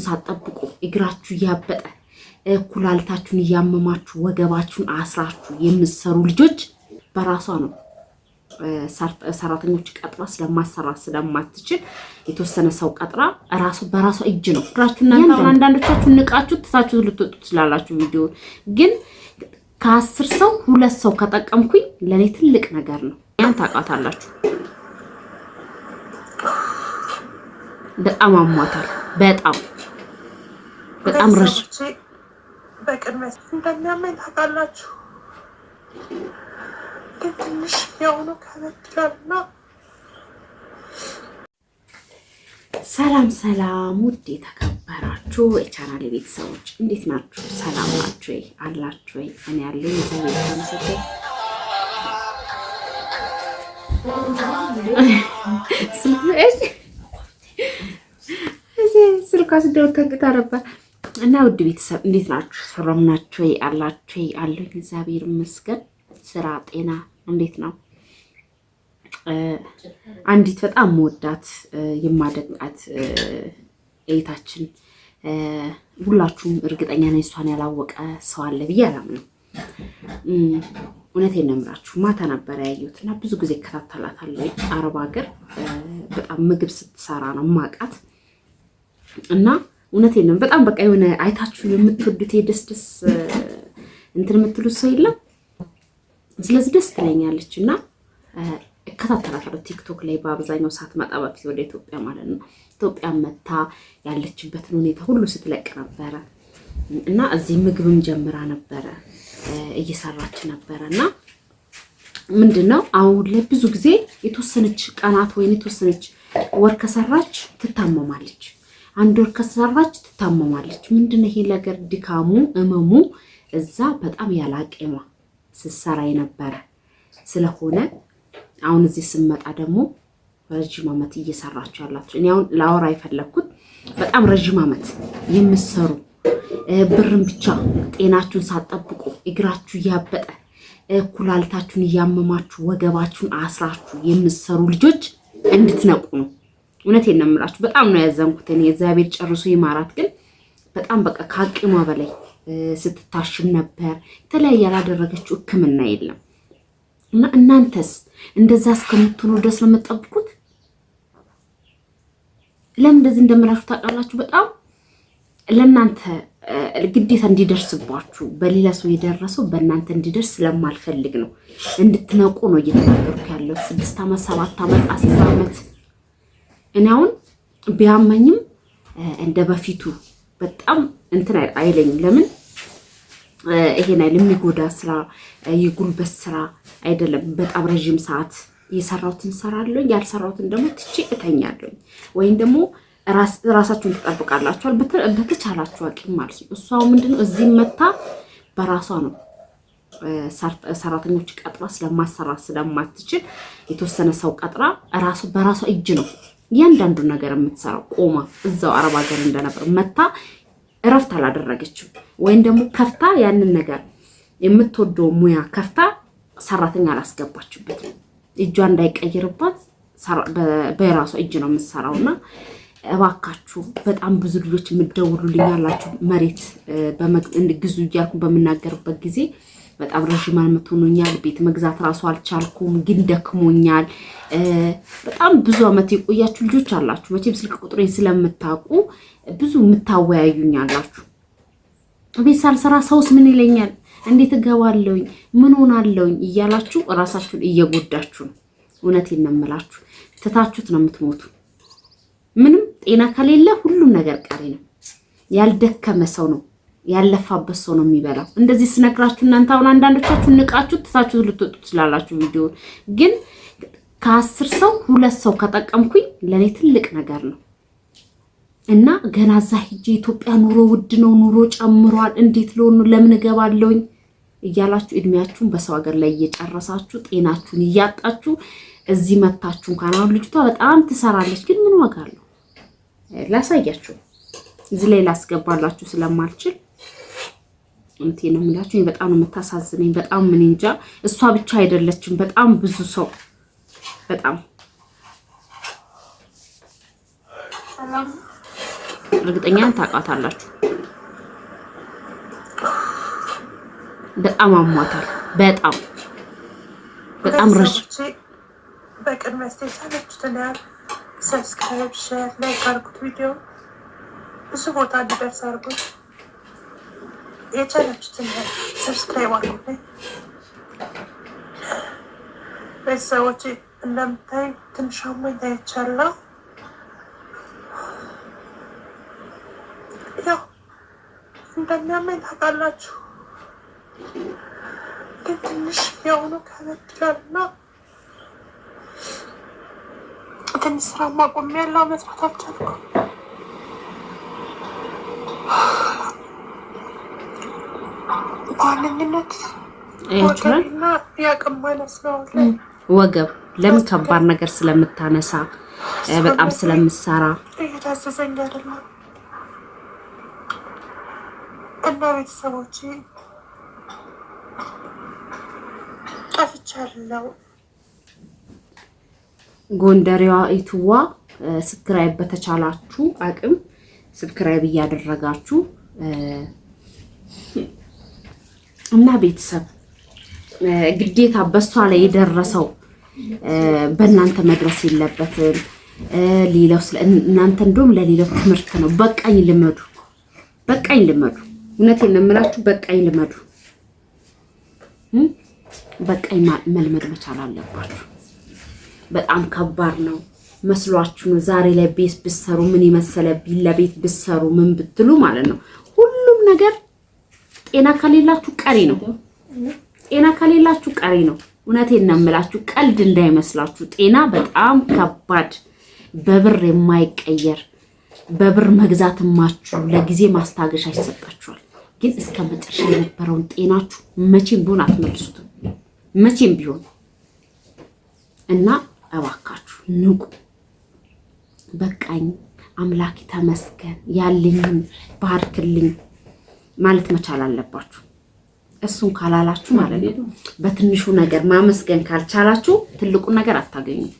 ሳትጠብቁ እግራችሁ ያበጠ ኩላሊታችሁን ያመማችሁ ወገባችሁን አስራችሁ የምትሰሩ ልጆች በራሷ ነው ሰራተኞች ቀጥራ ስለማትችል የተወሰነ ሰው ቀጥራ በራሷ እጅ ነው እግራችሁና አንዳንዶቻችሁ ንቃችሁ ትታችሁ ልትወጡ ትችላላችሁ። ቪዲዮ ግን ከ10 ሰው 2 ሰው ከጠቀምኩኝ ለኔ ትልቅ ነገር ነው። ያን ታውቃታላችሁ። በጣም አሟታል። በጣም ረጅ በቅድሚያ እንደሚያመኝ ታውቃላችሁ። ግን ትንሽ የሆኑ ከበድጋልና ሰላም ውድ የተከበራችሁ የቻናሌ ቤተሰቦች እንዴት ናችሁ? ሰላም ናችሁ አላችሁ ወይ? እኔ ያለኝ እግዚአብሔር ይመስገን። ስልኳ ስደውል ተግታ ነበር እና ውድ ቤተሰብ እንዴት ናችሁ? ሰላም ናችሁ አላችሁ? አለኝ እግዚአብሔር ይመስገን። ስራ ጤና እንዴት ነው? አንዲት በጣም መወዳት የማደንቃት እይታችን ሁላችሁም እርግጠኛ ነኝ እሷን ያላወቀ ሰው አለ ብዬ አላምነው። እውነቴን ነው የምላችሁ። ማታ ነበር ያየሁት እና ብዙ ጊዜ እከታተላታለሁ። አረብ ሀገር በጣም ምግብ ስትሰራ ነው ማቃት እና እውነቴን ነው በጣም በቃ የሆነ አይታችሁ የምትወዱት ደስ እንትን የምትሉት ሰው የለም። ስለዚህ ደስ ትለኛለች እና እከታተላታለሁ ቲክቶክ ላይ በአብዛኛው ሳትመጣ በፊት ወደ ኢትዮጵያ ማለት ነው። ኢትዮጵያ መታ ያለችበትን ሁኔታ ሁሉ ስትለቅ ነበረ እና እዚህ ምግብም ጀምራ ነበረ እየሰራች ነበረ እና ምንድነው አሁን ላይ ብዙ ጊዜ የተወሰነች ቀናት ወይ የተወሰነች ወር ከሰራች ትታመማለች። አንድ ወር ከሰራች ትታመማለች። ምንድነው ይሄ ነገር? ድካሙ እመሙ እዛ በጣም ያላቀማ ስትሰራ የነበረ ስለሆነ አሁን እዚህ ስመጣ ደግሞ ረጅም ዓመት እየሰራችሁ ያላችሁ እኔ አሁን ላወራ የፈለኩት በጣም ረጅም ዓመት የምትሰሩ ብርን ብቻ ጤናችሁን ሳትጠብቁ እግራችሁ ያበጠ ኩላሊታችሁን ያመማችሁ ወገባችሁን አስራችሁ የምትሰሩ ልጆች እንድትነቁ ነው። እውነቴን ነው የምላችሁ። በጣም ነው ያዘንኩት እኔ። እግዚአብሔር ጨርሶ ይማራት። ግን በጣም በቃ ከአቅሟ በላይ ስትታሽም ነበር። የተለያየ ያላደረገችው ሕክምና የለም እና እናንተስ እንደዛ እስከምትሆኑ ድረስ ነው የምትጠብቁት? ለምን እንደዚህ እንደምላችሁ ታውቃላችሁ? በጣም ለእናንተ ግዴታ እንዲደርስባችሁ በሌላ ሰው የደረሰው በእናንተ እንዲደርስ ስለማልፈልግ ነው። እንድትነቁ ነው እየተናገርኩ ያለው። 6 ዓመት 7 ዓመት 10 ዓመት እኔ አሁን ቢያመኝም እንደ በፊቱ በጣም እንትን አይለኝም። ለምን ይሄን አይደለም የሚጎዳ ስራ የጉልበት ስራ አይደለም። በጣም ረጅም ሰዓት የሰራሁትን ሰራለሁ፣ ያልሰራሁትን ደግሞ ትቼ እተኛለሁ። ወይም ደግሞ ራሳችሁን ተጠብቃላችኋል በተቻላችሁ አቅም ማለት ነው። እሷው ምንድነው እዚህ መታ በራሷ ነው ሰራተኞች ቀጥራ ስለማትችል የተወሰነ ሰው ቀጥራ በራሷ እጅ ነው እያንዳንዱ ነገር የምትሰራው። ቆማ እዛው አረብ ሀገር እንደነበር መታ እረፍት አላደረገችም። ወይም ደግሞ ከፍታ ያንን ነገር የምትወደው ሙያ ከፍታ ሰራተኛ አላስገባችበት። እጇ እንዳይቀይርባት በራሷ እጅ ነው የምትሰራውና እባካችሁ በጣም ብዙ ልጆች የምትደውሉልኝ ያላችሁ መሬት ግዙ እያልኩ በምናገርበት ጊዜ በጣም ረጅም ዓመት ሆኖኛል። ቤት መግዛት ራሱ አልቻልኩም፣ ግን ደክሞኛል። በጣም ብዙ ዓመት የቆያችሁ ልጆች አላችሁ። መቼም ስልክ ቁጥሬን ስለምታውቁ ብዙ የምታወያዩኝ አላችሁ። ቤት ሳልሰራ ሰውስ ምን ይለኛል፣ እንዴት እገባለሁኝ፣ ምን ሆናለሁኝ እያላችሁ ራሳችሁን እየጎዳችሁ ነው። እውነቴን ነው የምላችሁ። ትታችሁት ነው የምትሞቱ። ምንም ጤና ከሌለ ሁሉም ነገር ቀሪ ነው። ያልደከመ ሰው ነው ያለፋበት ሰው ነው የሚበላው። እንደዚህ ስነግራችሁ እናንተ አሁን አንዳንዶቻችሁ ንቃችሁ ትታችሁ ልትወጡ ትችላላችሁ። ቪዲዮ ግን ከ10 ሰው 2 ሰው ከጠቀምኩኝ ለኔ ትልቅ ነገር ነው እና ገና እዛ ሂጄ ኢትዮጵያ ኑሮ ውድ ነው፣ ኑሮ ጨምሯል፣ እንዴት ልሆን ነው፣ ለምን እገባለሁኝ እያላችሁ እድሜያችሁን በሰው ሀገር ላይ እየጨረሳችሁ ጤናችሁን እያጣችሁ እዚህ መታችሁ እንኳን አሁን ልጅቷ በጣም ትሰራለች፣ ግን ምን ዋጋ አለው? ላሳያችሁ እዚህ ላይ ላስገባላችሁ ስለማልችል እንት ነው የምላችሁ። በጣም ነው የምታሳዝነኝ። በጣም ምን እንጃ። እሷ ብቻ አይደለችም፣ በጣም ብዙ ሰው በጣም እርግጠኛ ነኝ ታውቃታላችሁ። በጣም አሟታል። በጣም ረጅም በቅድሚያ ስቴታችሁትን ያህል ሰብስክራይብ፣ ሼር፣ ላይክ አድርጉት። ቪዲዮ ብዙ ቦታ እንዲደርስ አድርጉት። የቻላችሁትን ያህል ሰብስክራይብ አድርጉልኝ። ቤተሰቦቼ እንደምታይ ትንሽ አሞኝ ታይቻለሁ። ያው እንደሚያመኝ ታውቃላችሁ፣ ግን ትንሽ የሆኑ ከበድ ይላልና ትንሽ ስራ ማቆም ያለው መስራት አልቻልኩም። በዋነኝነት ወገብና የአቅም ማነስ ነው። ወገብ ለምን ከባድ ነገር ስለምታነሳ በጣም ስለምሰራ እየታዘዘኝ አይደለም። እና ቤተሰቦቼ ጠፍቻለሁ። ጎንደሬዋ ኢትዋ ስክራይብ በተቻላችሁ አቅም ስክራይብ እያደረጋችሁ እና ቤተሰብ ግዴታ በሷ ላይ የደረሰው በእናንተ መድረስ የለበትም። ሌላው እናንተ እንደውም ለሌላው ትምህርት ነው። በቃኝ ልመዱ። እውነቴን ነው የምላችሁ፣ በቃኝ ልመዱ። በቃኝ መልመድ መቻል አለባችሁ። በጣም ከባድ ነው መስሏችሁ ነው። ዛሬ ላይ ቤት ብትሰሩ ምን የመሰለ ቢላ ቤት ብትሰሩ ምን ብትሉ ማለት ነው ሁሉም ነገር ጤና ከሌላችሁ ቀሪ ነው። እውነቴን ነው የምላችሁ፣ ቀልድ እንዳይመስላችሁ። ጤና በጣም ከባድ፣ በብር የማይቀየር በብር መግዛትማችሁ ለጊዜ ማስታገሻ ይሰጣችኋል። ግን እስከ መጨረሻ የነበረውን ጤናችሁ መቼም ቢሆን አትመልሱትም፣ መቼም ቢሆን እና እባካችሁ ንቁ። በቃኝ አምላክ ተመስገን ያለኝን ባርክልኝ ማለት መቻል አለባችሁ። እሱን ካላላችሁ ማለት ነው በትንሹ ነገር ማመስገን ካልቻላችሁ ትልቁን ነገር አታገኙም።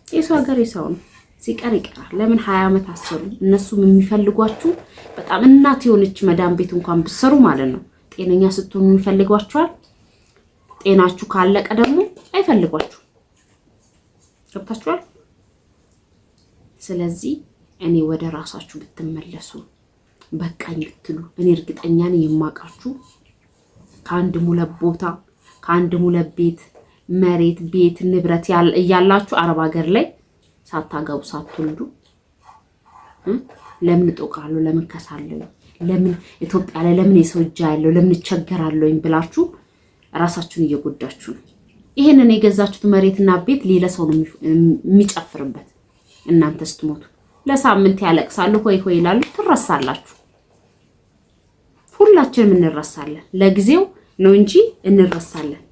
የሰው ሀገር የሰው ነው፣ ሲቀር ይቀራል። ለምን 20 ዓመት አሰሩ? እነሱም የሚፈልጓችሁ በጣም እናት የሆነች መዳም ቤት እንኳን ብትሰሩ ማለት ነው ጤነኛ ስትሆኑ ይፈልጓችኋል። ጤናችሁ ካለቀ ደግሞ አይፈልጓችሁ። ገብታችኋል? ስለዚህ እኔ ወደ ራሳችሁ ብትመለሱ በቃኝ ብትሉ እኔ እርግጠኛ ነኝ የማውቃችሁ ከአንድ ሙለት ቦታ ከአንድ ሙለት ቤት መሬት ቤት ንብረት እያላችሁ አረብ ሀገር ላይ ሳታገቡ ሳትወልዱ ለምን እጦቃለሁ፣ ለምን ከሳለሁ፣ ለምን ኢትዮጵያ ላይ ለምን የሰው እጅ ያለው ለምን እቸገራለሁ ብላችሁ ራሳችሁን እየጎዳችሁ ነው። ይሄንን የገዛችሁት መሬትና ቤት ሌላ ሰው ነው የሚጨፍርበት። እናንተ ስትሞቱ ለሳምንት ያለቅሳሉ፣ ሆይ ሆይ ይላሉ፣ ትረሳላችሁ። ሁላችንም እንረሳለን። ለጊዜው ነው እንጂ እንረሳለን።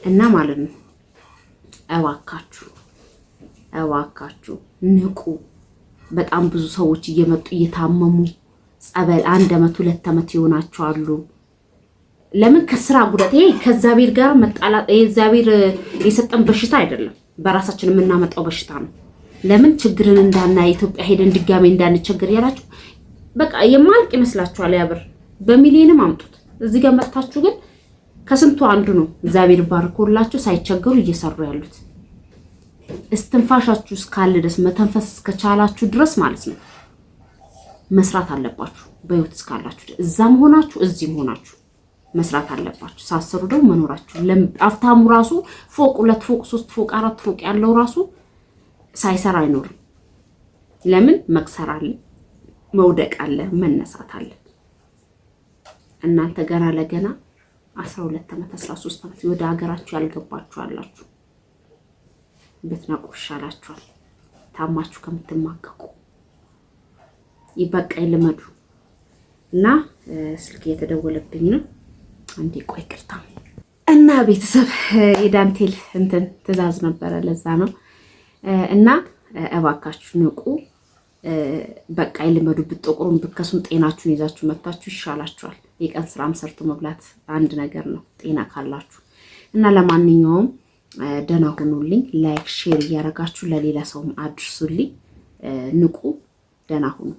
እና ማለት ነው እባካችሁ ንቁ። በጣም ብዙ ሰዎች እየመጡ እየታመሙ ጸበል 1 ዓመት 2 ዓመት ይሆናቸዋል። ለምን ከስራ ጉዳት ይሄ ከእግዚአብሔር ጋር መጣላት የእግዚአብሔር የሰጠን በሽታ አይደለም፣ በራሳችን የምናመጣው በሽታ ነው። ለምን ችግርን እንዳናይ ኢትዮጵያ ሄደን ድጋሜ እንዳንቸገር ያላችሁ በቃ የማልቅ ይመስላችኋል። ያብር በሚሊዮንም አምጡት። እዚህ ጋር መጣችሁ ግን ከስንቱ አንዱ ነው እግዚአብሔር ባርኮላችሁ ሳይቸገሩ እየሰሩ ያሉት። እስትንፋሻችሁ እስካለ ድረስ መተንፈስ እስከቻላችሁ ድረስ ማለት ነው መስራት አለባችሁ። በህይወት እስካላችሁ እዛም ሆናችሁ እዚህም ሆናችሁ መስራት አለባችሁ። ሳሰሩ ደግሞ መኖራችሁ አፍታሙ ራሱ ፎቅ 2 ፎቅ 3 ፎቅ 4 ፎቅ ያለው ራሱ ሳይሰራ አይኖርም። ለምን መክሰር አለ፣ መውደቅ አለ፣ መነሳት አለ። እናንተ ገና ለገና 12 ዓመት 13 ዓመት ወደ ሀገራችሁ ያልገባችሁ አላችሁ። ብትነቁ ይሻላችኋል ታማችሁ ከምትማቀቁ። ይበቃኝ ልመዱ። እና ስልክ እየተደወለብኝ ነው። አንዴ ቆይ ቅርታ። እና ቤተሰብ የዳንቴል እንትን ትዕዛዝ ነበረ፣ ለዛ ነው። እና እባካችሁ ንቁ። በቃኝ ልመዱ። ብትጠቁሩም ብትከሱም ጤናችሁን ይዛችሁ መጣችሁ ይሻላችኋል። የቀን ስራም ሰርቶ መብላት አንድ ነገር ነው ጤና ካላችሁ። እና ለማንኛውም ደህና ሁኑልኝ። ላይክ ሼር እያደረጋችሁ ለሌላ ሰውም አድርሱልኝ። ንቁ። ደህና ሁኑ።